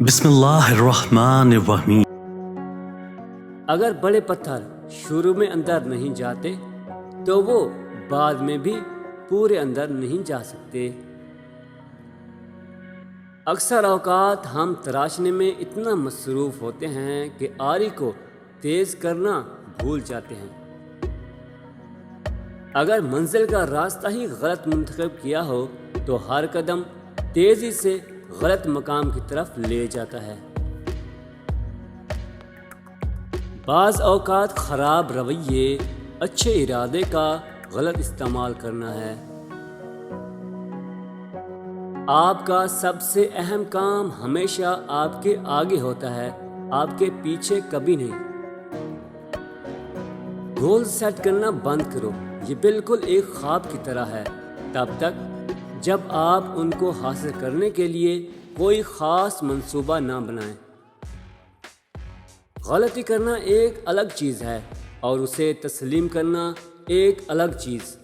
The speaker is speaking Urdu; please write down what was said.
بسم اللہ الرحمن الرحیم۔ اگر بڑے پتھر شروع میں اندر نہیں جاتے تو وہ بعد میں بھی پورے اندر نہیں جا سکتے۔ اکثر اوقات ہم تراشنے میں اتنا مصروف ہوتے ہیں کہ آری کو تیز کرنا بھول جاتے ہیں۔ اگر منزل کا راستہ ہی غلط منتخب کیا ہو تو ہر قدم تیزی سے غلط مقام کی طرف لے جاتا ہے۔ بعض اوقات خراب رویے اچھے ارادے کا غلط استعمال کرنا ہے۔ آپ کا سب سے اہم کام ہمیشہ آپ کے آگے ہوتا ہے، آپ کے پیچھے کبھی نہیں۔ گول سیٹ کرنا بند کرو، یہ بالکل ایک خواب کی طرح ہے تب تک جب آپ ان کو حاصل کرنے کے لیے کوئی خاص منصوبہ نہ بنائیں۔ غلطی کرنا ایک الگ چیز ہے اور اسے تسلیم کرنا ایک الگ چیز۔